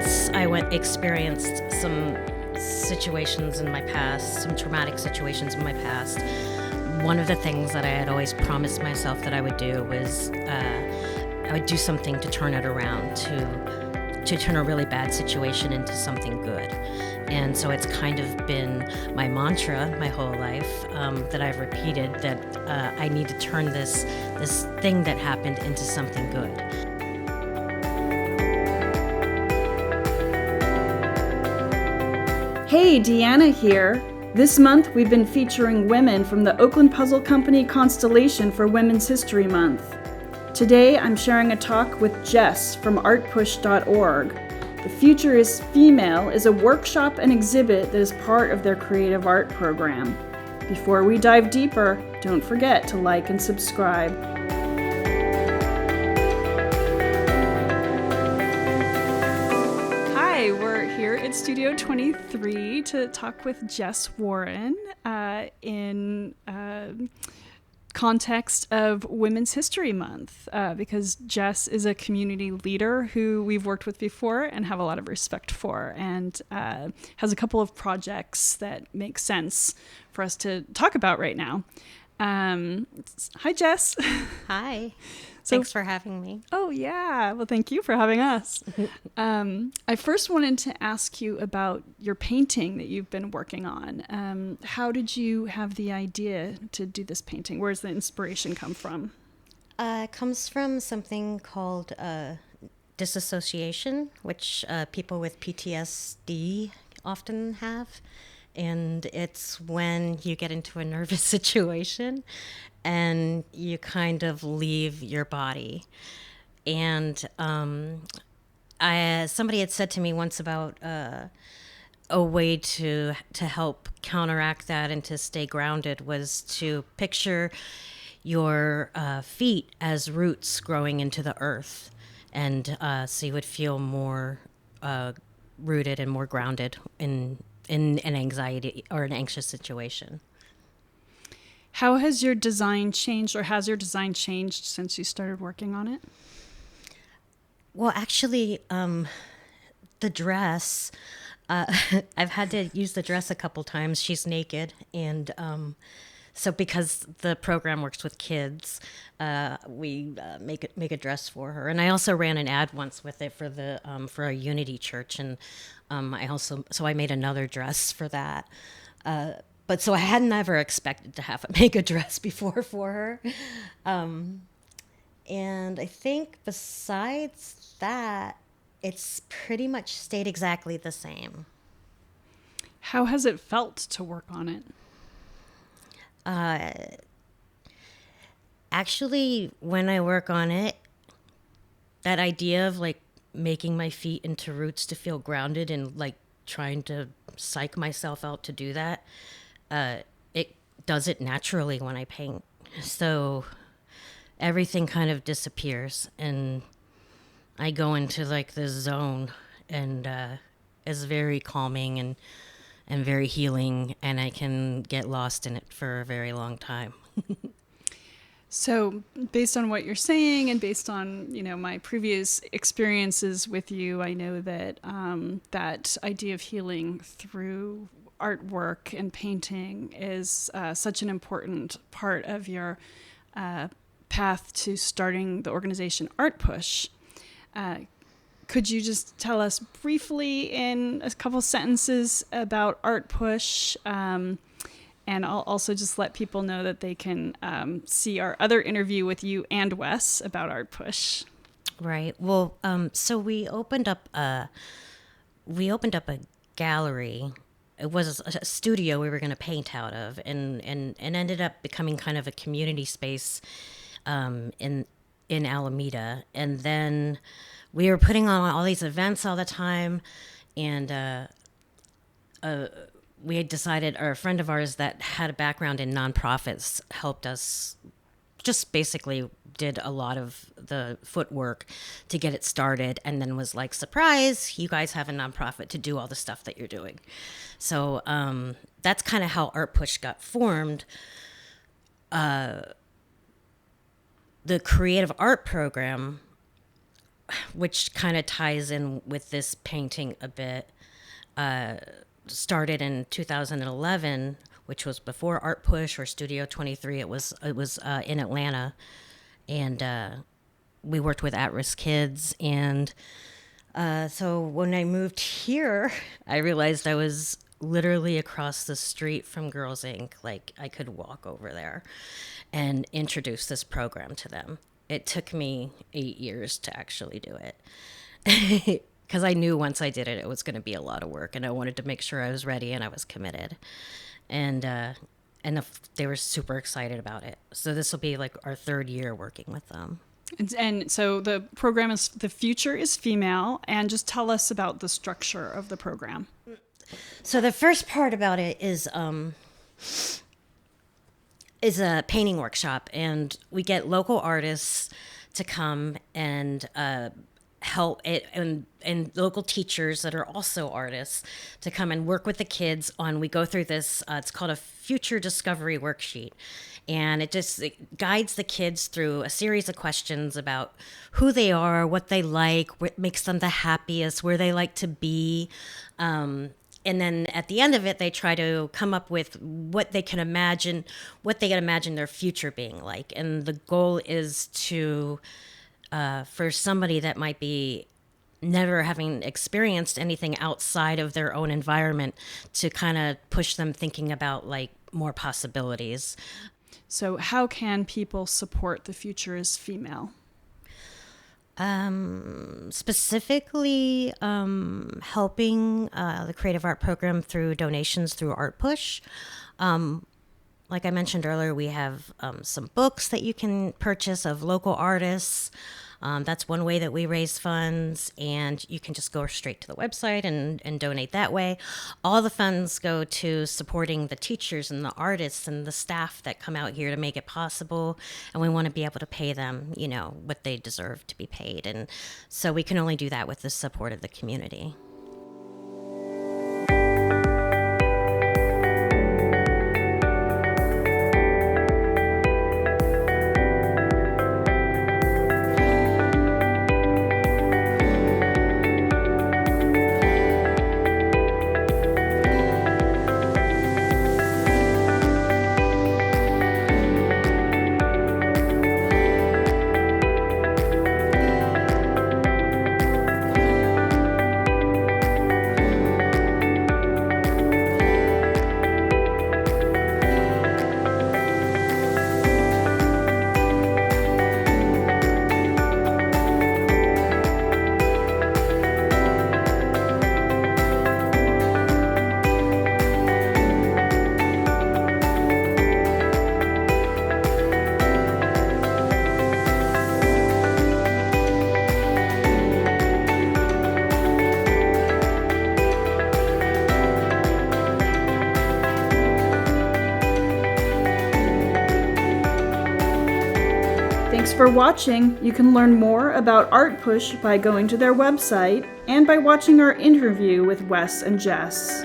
since I experienced some situations in my past, some traumatic situations in my past, one of the things that I had always promised myself that I would do was I would do something to turn it around, to turn a really bad situation into something good. And so it's kind of been my mantra my whole life, that I've repeated, that I need to turn this thing that happened into something good. Hey, Deanna here. This month we've been featuring women from the Oakland Puzzle Company Constellation for Women's History Month. Today I'm sharing a talk with Jess from artpush.org. The Future is Female is a workshop and exhibit that is part of their creative art program. Before we dive deeper, don't forget to like and subscribe. Hi, we're here at Studio 23 to talk with Jess Warren in context of Women's History Month, because Jess is a community leader who we've worked with before and have a lot of respect for, and has a couple of projects that make sense for us to talk about right now. Hi, Jess. Hi. Thanks for having me. Oh, yeah. Well, thank you for having us. I first wanted to ask you about your painting that you've been working on. How did you have the idea to do this painting? Where does the inspiration come from? It comes from something called disassociation, which people with PTSD often have. And it's when you get into a nervous situation and you kind of leave your body. And somebody had said to me once about a way to help counteract that and to stay grounded was to picture your feet as roots growing into the earth. And so you would feel more rooted and more grounded in an anxiety or an anxious situation. How has your design changed, or has your design changed since you started working on it? Well, actually, the dress, I've had to use the dress a couple times. She's naked. And so because the program works with kids, we make a dress for her. And I also ran an ad once with it for a Unity church. And I made another dress for that. But so I had never expected to have to make a dress before for her. And I think besides that, it's pretty much stayed exactly the same. How has it felt to work on it? Actually, when I work on it, that idea of like making my feet into roots to feel grounded and like trying to psych myself out to do that, it does it naturally when I paint. So everything kind of disappears and I go into like this zone, and it's very calming and very healing, and I can get lost in it for a very long time. So based on what you're saying and based on, my previous experiences with you, I know that that idea of healing through artwork and painting is such an important part of your path to starting the organization ArtPush. Could you just tell us briefly in a couple sentences about ArtPush? And I'll also just let people know that they can see our other interview with you and Wes about ArtPush. Right. Well, so we opened up a gallery. It was a studio we were going to paint out of, and ended up becoming kind of a community space in Alameda. And then we were putting on all these events all the time, and we had decided, or a friend of ours that had a background in nonprofits helped us, just basically did a lot of the footwork to get it started, and then was like, surprise, you guys have a nonprofit to do all the stuff that you're doing. So that's kind of how ArtPush got formed. The creative art program which kind of ties in with this painting a bit, started in 2011, which was before ArtPush or Studio 23. It was in Atlanta, and we worked with at-risk kids. And so when I moved here, I realized I was literally across the street from Girls Inc. Like, I could walk over there and introduce this program to them. It took me 8 years to actually do it. Because I knew once I did it, it was going to be a lot of work, and I wanted to make sure I was ready and I was committed. And they were super excited about it. So this will be like our 3rd year working with them. And so the program is The Future is Female, and just tell us about the structure of the program. So the first part about it is a painting workshop, and we get local artists to come and help it, and local teachers that are also artists to come and work with the kids on. We go through this, it's called a future discovery worksheet, and it guides the kids through a series of questions about who they are, what they like, what makes them the happiest, where they like to be. And then at the end of it, they try to come up with what they can imagine their future being like. And the goal is to, for somebody that might be never having experienced anything outside of their own environment, to kind of push them thinking about like more possibilities. So how can people support The Future is Female? Specifically helping the creative art program through donations through ArtPush. Like I mentioned earlier, we have some books that you can purchase of local artists. That's one way that we raise funds, and you can just go straight to the website and donate that way. All the funds go to supporting the teachers and the artists and the staff that come out here to make it possible, and we want to be able to pay them, what they deserve to be paid. And so we can only do that with the support of the community. Thanks for watching. You can learn more about ArtPush by going to their website and by watching our interview with Wes and Jess.